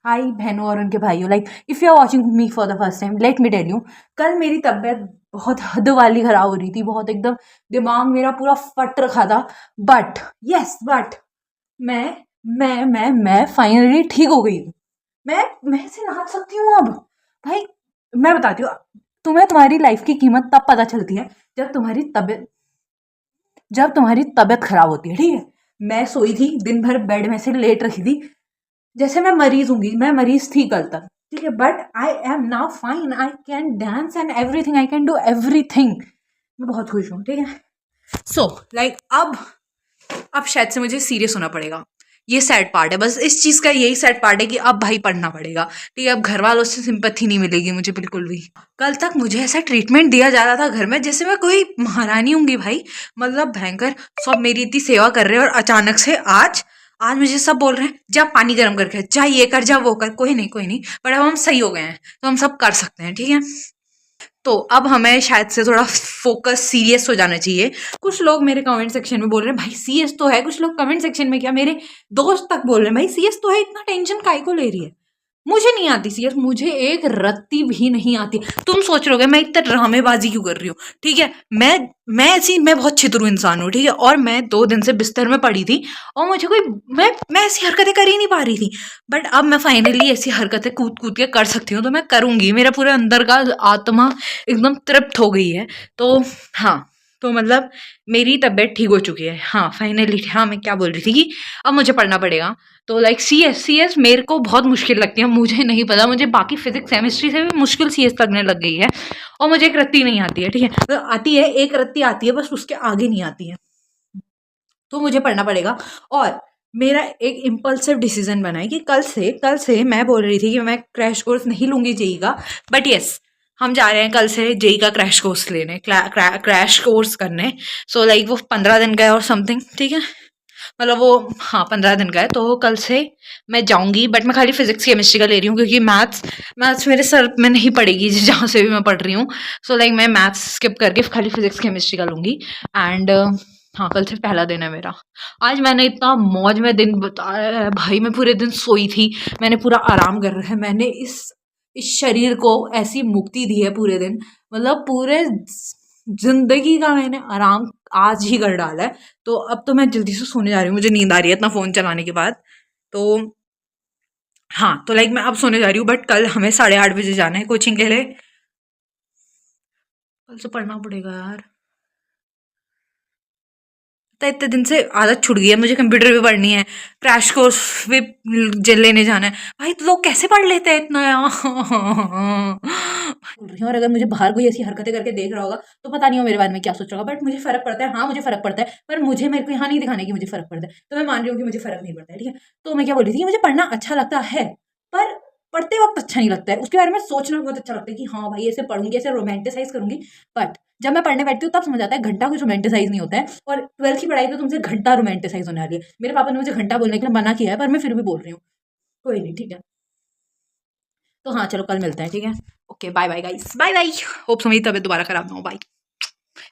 हाय बहनों और उनके भाइयों, like if you are watching me for the first time, let me tell you, कल मेरी तबीयत बहुत हद वाली ख़राब हो रही थी, बहुत एकदम दिमाग मेरा पूरा फट रखा था। बट यस बट मैं मैं फाइनली ठीक हो गई हूँ। मैं ऐसे नाच सकती हूँ अब। भाई मैं बताती हूँ, तुम्हें तुम्हारी लाइफ की कीमत तब पता चलती है जब तुम्हारी तबीयत खराब होती है, ठीक है। मैं सोई थी दिन भर, बेड में से लेट रखी थी, जैसे मैं मरीज हूँगी, मैं मरीज थी कल तक, ठीक है। But I am now fine, I can dance and everything, I can do everything. मैं बहुत खुश हूँ, ठीक है। सो लाइक अब शायद से मुझे सीरियस होना पड़ेगा। ये सैड पार्ट है, बस इस चीज़ का यही सैड पार्ट है कि अब भाई पढ़ना पड़ेगा, ठीक है। अब घर वालों से सिंपैथी नहीं मिलेगी मुझे बिल्कुल भी। कल तक मुझे ऐसा ट्रीटमेंट दिया जा रहा था घर में जैसे मैं कोई महारानी होंगी भाई, मतलब भयंकर। सब मेरी इतनी सेवा कर रहे हैं और अचानक से आज आज मुझे सब बोल रहे हैं जा पानी गर्म करके, जा ये कर, जा वो कर। कोई नहीं कोई नहीं, बट अब हम सही हो गए हैं तो हम सब कर सकते हैं, ठीक है। तो अब हमें शायद से थोड़ा फोकस सीरियस हो जाना चाहिए। कुछ लोग मेरे कमेंट सेक्शन में बोल रहे हैं भाई सीएस तो है, कुछ लोग कमेंट सेक्शन में क्या मेरे दोस्त तक बोल रहे हैं भाई सीएस तो है, इतना टेंशन काहे को ले रही है। मुझे नहीं आती सीएस, मुझे एक रत्ती भी नहीं आती। तुम सोच रहे होगे मैं इतना ड्रामेबाजी क्यों कर रही हूँ, ठीक है। मैं बहुत छितरू इंसान हूँ, ठीक है। और मैं 2 दिन से बिस्तर में पड़ी थी और मुझे कोई मैं ऐसी हरकतें कर ही नहीं पा रही थी। बट अब मैं फाइनली ऐसी हरकतें कूद कूद के कर सकती हूँ, तो मैं करूंगी। मेरा पूरे अंदर का आत्मा एकदम तृप्त हो गई है। तो हाँ, तो मतलब मेरी तबीयत ठीक हो चुकी है, हाँ फाइनली। हाँ, मैं क्या बोल रही थी कि अब मुझे पढ़ना पड़ेगा। तो लाइक सीएस मेरे को बहुत मुश्किल लगती है, मुझे नहीं पता, मुझे बाकी फिजिक्स केमिस्ट्री से भी मुश्किल सीएस लगने लग गई है। और मुझे एक रत्ती नहीं आती है, ठीक है। तो आती है, एक रत्ती आती है, बस उसके आगे नहीं आती है। तो मुझे पढ़ना पड़ेगा। और मेरा एक इम्पल्सिव डिसीजन बना है कि कल से मैं बोल रही थी कि मैं क्रैश कोर्स नहीं लूंगी जेई का। बट यस, हम जा रहे हैं कल से जेई का क्रैश कोर्स लेने, क्रैश कोर्स करने। सो लाइक वो 15 दिन का है और समथिंग, ठीक है। मतलब वो, हाँ 15 दिन का है। तो कल से मैं जाऊंगी, बट मैं खाली फिजिक्स केमिस्ट्री का ले रही हूँ क्योंकि मैथ्स मेरे सर में नहीं पड़ेगी जहाँ से भी मैं पढ़ रही हूँ। सो लाइक मैं मैथ्स स्किप करके खाली फिजिक्स केमिस्ट्री का लूंगी। एंड हाँ, कल से पहला दिन है मेरा। आज मैंने इतना मौज में दिन बताया है भाई, मैं पूरे दिन सोई थी, मैंने पूरा आराम कर रखा है। मैंने इस शरीर को ऐसी मुक्ति दी है पूरे दिन, मतलब पूरे जिंदगी का मैंने आराम आज ही कर डाला है। तो अब तो मैं जल्दी से सोने जा रही हूँ, मुझे नींद आ रही है इतना फ़ोन चलाने के बाद। तो हाँ, तो लाइक मैं अब सोने जा रही हूँ, बट कल हमें 8:30 बजे जाना है कोचिंग के लिए। कल से पढ़ना पड़ेगा यार। तो इतने दिन से आदत छूट गई है, मुझे कंप्यूटर भी पढ़नी है, क्रैश कोर्स भी लेने जाना है। भाई तो लोग कैसे पढ़ लेते हैं इतना यार। बोल रही हूँ, और अगर मुझे बाहर कोई ऐसी हरकतें करके देख रहा होगा तो पता नहीं हो मेरे बारे में क्या सोच रहा होगा। बट मुझे फर्क पड़ता है, हाँ मुझे फर्क पड़ता है, पर मुझे मेरे को यहाँ नहीं दिखाने की मुझे फर्क पड़ता है। तो मैं मान रही हूँ कि मुझे फर्क नहीं पड़ता है, ठीक है। तो मैं क्या बोल रही थी कि मुझे पढ़ना अच्छा लगता है, पर पढ़ते वक्त अच्छा नहीं लगता है। उसके बारे में सोचना बहुत अच्छा लगता है कि हाँ भाई ऐसे पढ़ूंगी, ऐसे रोमांटिसाइज करूंगी। बट जब मैं पढ़ने बैठती हूँ तब समझ आता है घंटा कुछ रोमांटिसाइज नहीं होता है। और 12th की पढ़ाई तो तुमसे घंटा रोमांटिसाइज होने वाली है। मेरे पापा ने मुझे घंटा बोलने के लिए मना किया है, पर मैं फिर भी बोल रही हूँ। कोई नहीं, ठीक है। तो हाँ चलो, कल मिलते हैं, ठीक है। Okay, bye bye guys, bye bye. Hope so मेरी तबीयत दोबारा खराब ना हो। बाय।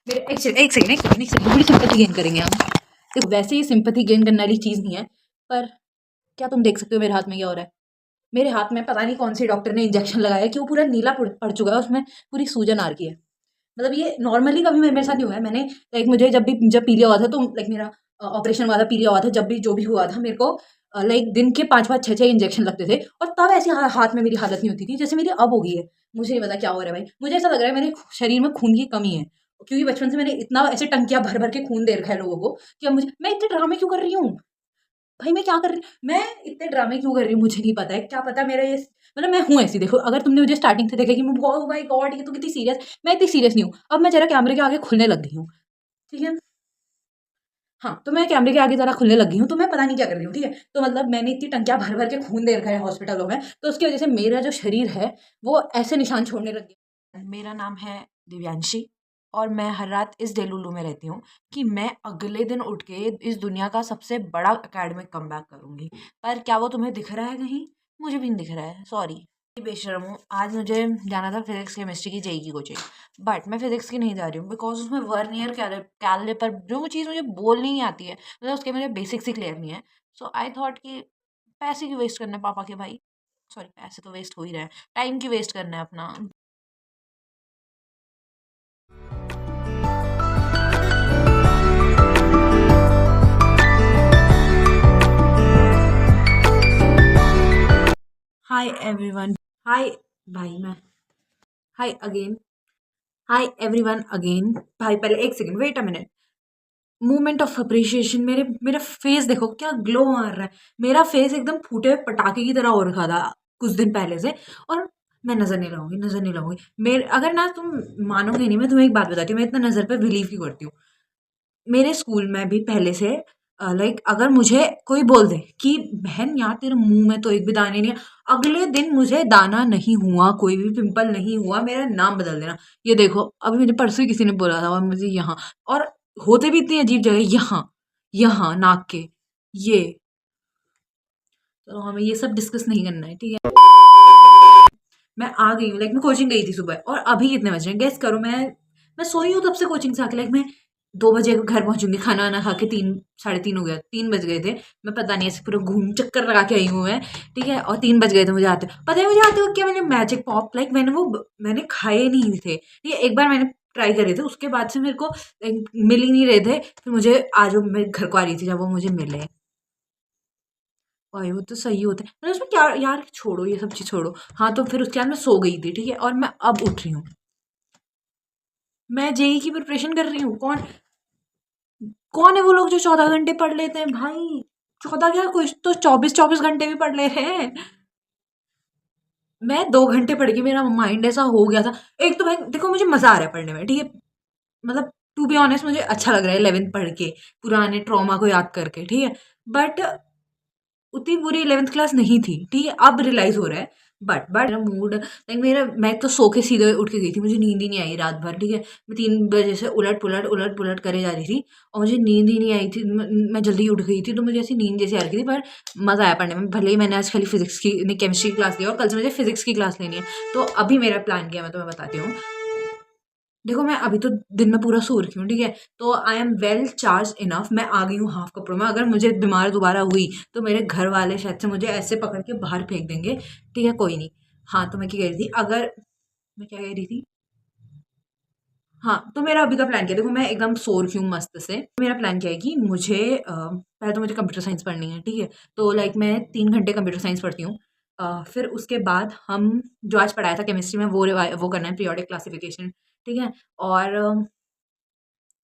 मेरे एक सेकंड बड़ी सिंपैथी गेन करेंगे हम। देखो वैसे ही सिंपैथी गेन करने वाली चीज़ नहीं है, पर क्या तुम देख सकते हो मेरे हाथ में क्या हो रहा है? मेरे हाथ में पता नहीं कौन सी डॉक्टर ने इंजेक्शन लगाया कि वो पूरा नीला पड़ चुका है, उसमें पूरी सूजन आ रखी है। मतलब ये नॉर्मली कभी मेरे साथ नहीं हुआ है। मैंने लाइक मुझे जब पीलिया हुआ था, तो लाइक मेरा ऑपरेशन हुआ था, पीलिया हुआ था, जब भी जो भी हुआ था मेरे को लाइक दिन के 5-5 6-6 इंजेक्शन लगते थे, और तब ऐसे हाथ में मेरी हालत नहीं होती थी जैसे मेरी अब हो गई है। मुझे नहीं पता क्या हो रहा है भाई, मुझे ऐसा लग रहा है मेरे शरीर में खून की कमी है, क्योंकि बचपन से मैंने इतना ऐसे टंकियाँ भर भर के खून दे रखा है लोगों को कि अब मुझे, मैं इतने ड्रामे क्यों कर रही हूँ भाई, मैं क्या कर रही मैं इतने ड्रामे क्यों कर रही हूँ मुझे नहीं पता है। क्या पता मेरा ये, मतलब मैं हूँ ऐसी। देखो अगर तुमने मुझे स्टार्टिंग से देखा कि मैं ओ माय गॉड ये तो कितनी सीरियस, मैं इतनी सीरियस नहीं हूँ। अब मैं जरा कैमरे के आगे खुलने लग गई हूँ, ठीक है। हाँ, तो मैं कैमरे के आगे ज़रा खुलने लग गई हूँ, तो मैं पता नहीं क्या कर रही हूँ, ठीक है। तो मतलब मैंने इतनी टंकियाँ भर-भर के खून दे रखा है हॉस्पिटलों में, तो उसकी वज़ह से मेरा जो शरीर है, वो ऐसे निशान छोड़ने लग गया। मेरा नाम है दिव्यांशी, और मैं हर रात इस डेलुलू में रहती हूँ कि मैं अगले दिन उठ के इस दुनिया का सबसे बड़ा एकेडमिक कमबैक करूँगी। पर क्या वो तुम्हें दिख रहा है कहीं? मुझे भी नहीं दिख रहा है, सॉरी। बेशर्म हूँ, आज मुझे जाना था फिजिक्स केमिस्ट्री की जेई की कोचिंग, बट मैं फिजिक्स की नहीं जा रही हूँ बिकॉज उसमें वर्नियर कैलिपर जो चीज़ मुझे बोलनी नहीं आती है, मतलब उसके मुझे बेसिक्स ही क्लियर नहीं है। सो आई थॉट कि पैसे क्यों वेस्ट करने पापा के भाई, सॉरी, पैसे तो वेस्ट हो ही रहा है, टाइम क्यों वेस्ट करना है अपना। हाय एवरीवन, हाय भाई मैं, hi again, hi everyone again. भाई पहले एक second, wait a minute. Movement of appreciation, मेरा फेस देखो क्या ग्लो मार रहा है। मेरा फेस एकदम फूटे हुए पटाखे की तरह हो रखा था कुछ दिन पहले से, और मैं नजर नहीं लगाऊंगी, नजर नहीं लगाऊंगी। मेरे अगर ना तुम मानोगे नहीं, मैं तुम्हें एक बात बताती हूँ, मैं इतना नजर पे बिलीव क्यों करती हूँ। मेरे स्कूल में भी पहले से लाइक अगर मुझे कोई बोल दे कि बहन यार तेरे मुंह में तो एक भी दाने नहीं है, अगले दिन मुझे दाना नहीं हुआ, कोई भी पिंपल नहीं हुआ, मेरा नाम बदल देना। ये देखो अभी मुझे परसों ही किसी ने बोला था, और मुझे यहाँ, और होते भी इतनी अजीब जगह, यहाँ यहाँ नाक के ये। तो हमें ये सब डिस्कस नहीं करना है, ठीक है। मैं आ गई हूँ, लाइक मैं कोचिंग गई थी सुबह, और अभी कितने बजे हैं गेस करो। मैं सोई हूँ तब से कोचिंग से आके, लाइक मैं 2 बजे घर पहुंचूंगी, खाना वाना खा के 3 साढ़े 3 हो गया, 3 बज गए थे। मैं पता नहीं ऐसे पूरा घूम चक्कर लगा के आई हूँ मैं, ठीक है। और 3 बज गए थे मुझे आते, पता है मुझे आते हो क्या, मैंने मैजिक पॉप, लाइक मैंने खाए नहीं थे, ठीक है। एक बार मैंने ट्राई करे थे, उसके बाद से मेरे को मिल ही नहीं रहे थे। फिर मुझे आज वो मैं घर को आ रही थी जब वो मुझे मिले। भाई वो तो सही होते हैं, मैंने उसमें क्या यार, छोड़ो ये सब चीज़ छोड़ो। हाँ तो फिर उसके बाद मैं सो गई थी, ठीक है, और मैं अब उठ रही हूँ। मैं जेई की प्रिपरेशन कर रही हूँ। कौन कौन है वो लोग जो 14 घंटे पढ़ लेते हैं भाई। 14 क्या, कुछ तो 24-24 घंटे भी पढ़ ले रहे हैं। मैं 2 घंटे पढ़ के मेरा माइंड ऐसा हो गया था। एक तो भाई देखो मुझे मजा आ रहा है पढ़ने में, ठीक है, मतलब टू बी ऑनेस्ट मुझे अच्छा लग रहा है 11th पढ़ के, पुराने ट्रॉमा को याद करके, ठीक है। बट उतनी पूरी 11th क्लास नहीं थी, ठीक है, अब रियलाइज हो रहा है। बट मेरा मूड लाइक मेरा, मैं तो सो के सीधे उठ के गई थी, मुझे नींद ही नहीं आई रात भर, ठीक है। मैं 3 बजे से उलट पुलट करे जा रही थी, और मुझे नींद ही नहीं आई थी। मैं जल्दी उठ गई थी, तो मुझे ऐसी नींद जैसी आ रही थी, पर मज़ा आया पढ़ने में। भले ही मैंने आज खाली फिजिक्स की नहीं, केमिस्ट्री की क्लास ली, और कल से मुझे फिजिक्स की क्लास लेनी है। तो अभी मेरा प्लान किया, मैं तुम्हें बताती हूँ। देखो मैं अभी तो दिन में पूरा सो रखी हूँ, ठीक है, तो I am well charge enough. मैं आ गई हूँ हाफ कपड़ों में। अगर मुझे बीमार दोबारा हुई तो मेरे घर वाले शायद से मुझे ऐसे पकड़ के बाहर फेंक देंगे, ठीक है, कोई नहीं। हाँ तो मैं क्या कह रही थी, अगर मैं क्या कह रही थी, हाँ तो मेरा अभी का प्लान क्या है, देखो मैं एकदम सो रखी हूँ मस्त से। मेरा प्लान क्या है कि मुझे पहले तो मुझे कंप्यूटर साइंस पढ़नी है, ठीक है। तो लाइक मैं 3 घंटे कंप्यूटर साइंस पढ़ती हूँ। फिर उसके बाद हम जो आज पढ़ाया था केमिस्ट्री में वो करना है, पीरियोडिक क्लासिफिकेशन, ठीक है। और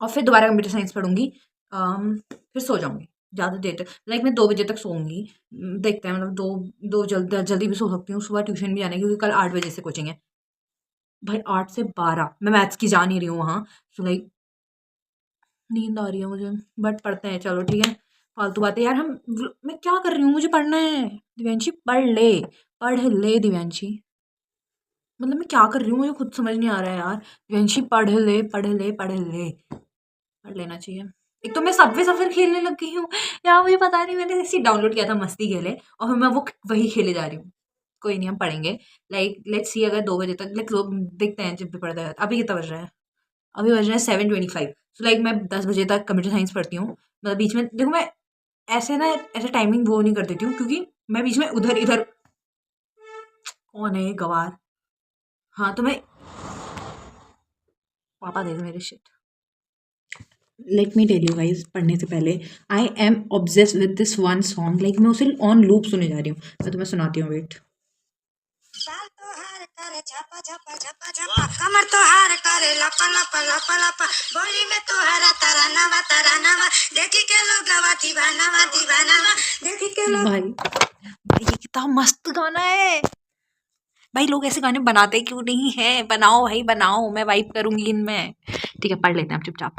और फिर दोबारा कंप्यूटर साइंस पढ़ूंगी। फिर सो जाऊंगी ज़्यादा देर तक, लाइक मैं 2 बजे तक सोऊंगी। देखते हैं, मतलब दो जल्दी जल्दी भी सो सकती हूँ, सुबह ट्यूशन भी जाना है क्योंकि कल 8 बजे से कोचिंग है। भाई 8 से 12 मैं मैथ्स की जा नहीं रही हूँ वहाँ। तो लाइक नींद आ रही है मुझे, बट पढ़ते हैं, चलो ठीक है। फालतू बातें यार, मैं क्या कर रही हूँ, मुझे पढ़ना है। दिव्यांशी पढ़ ले, पढ़ ले दिव्यांशी। मतलब मैं क्या कर रही हूँ मुझे खुद समझ नहीं आ रहा है यार। दिव्यांशी पढ़ ले, पढ़ ले, पढ़ ले, पढ़ लेना चाहिए। एक तो मैं सबवे सफर खेलने लग गई हूँ यार, मुझे पता नहीं, मैंने ऐसे डाउनलोड किया था मस्ती के लिए, और फिर मैं वो वही खेले जा रही हूँ। कोई नहीं, हम पढ़ेंगे। लाइक लेट्स सी, अगर 2 बजे तक, लाइक देखते हैं जब भी पढ़ता है। अभी कितना बज रहा है, अभी बज रहा है 7:25। सो लाइक मैं 10 बजे तक कंप्यूटर साइंस पढ़ती हूँ। मतलब बीच में देखो मैं ऐसे ना, ऐसे टाइमिंग वो नहीं कर देती हूँ, क्योंकि मैं बीच में उधर इधर। कौन है ये गवार। हाँ तो मैं, पापा दे दे मेरे shit. Let me tell you guys, पढ़ने से पहले I am obsessed with this one song, like मैं उसे ऑन लूप सुने जा रही हूँ। मैं तुम्हें सुनाती हूँ, वेट। कमर तो हार करे लपा लपा लपा लपा, बोली में तो हरा तारा नवा देखी के लोग दीवाना देखी के लोग। भाई ये कितना मस्त गाना है भाई, लोग ऐसे गाने बनाते क्यों नहीं है, बनाओ भाई बनाओ, मैं वाइब करूंगी इनमें। ठीक है, पढ़ लेते हैं आप चुपचाप।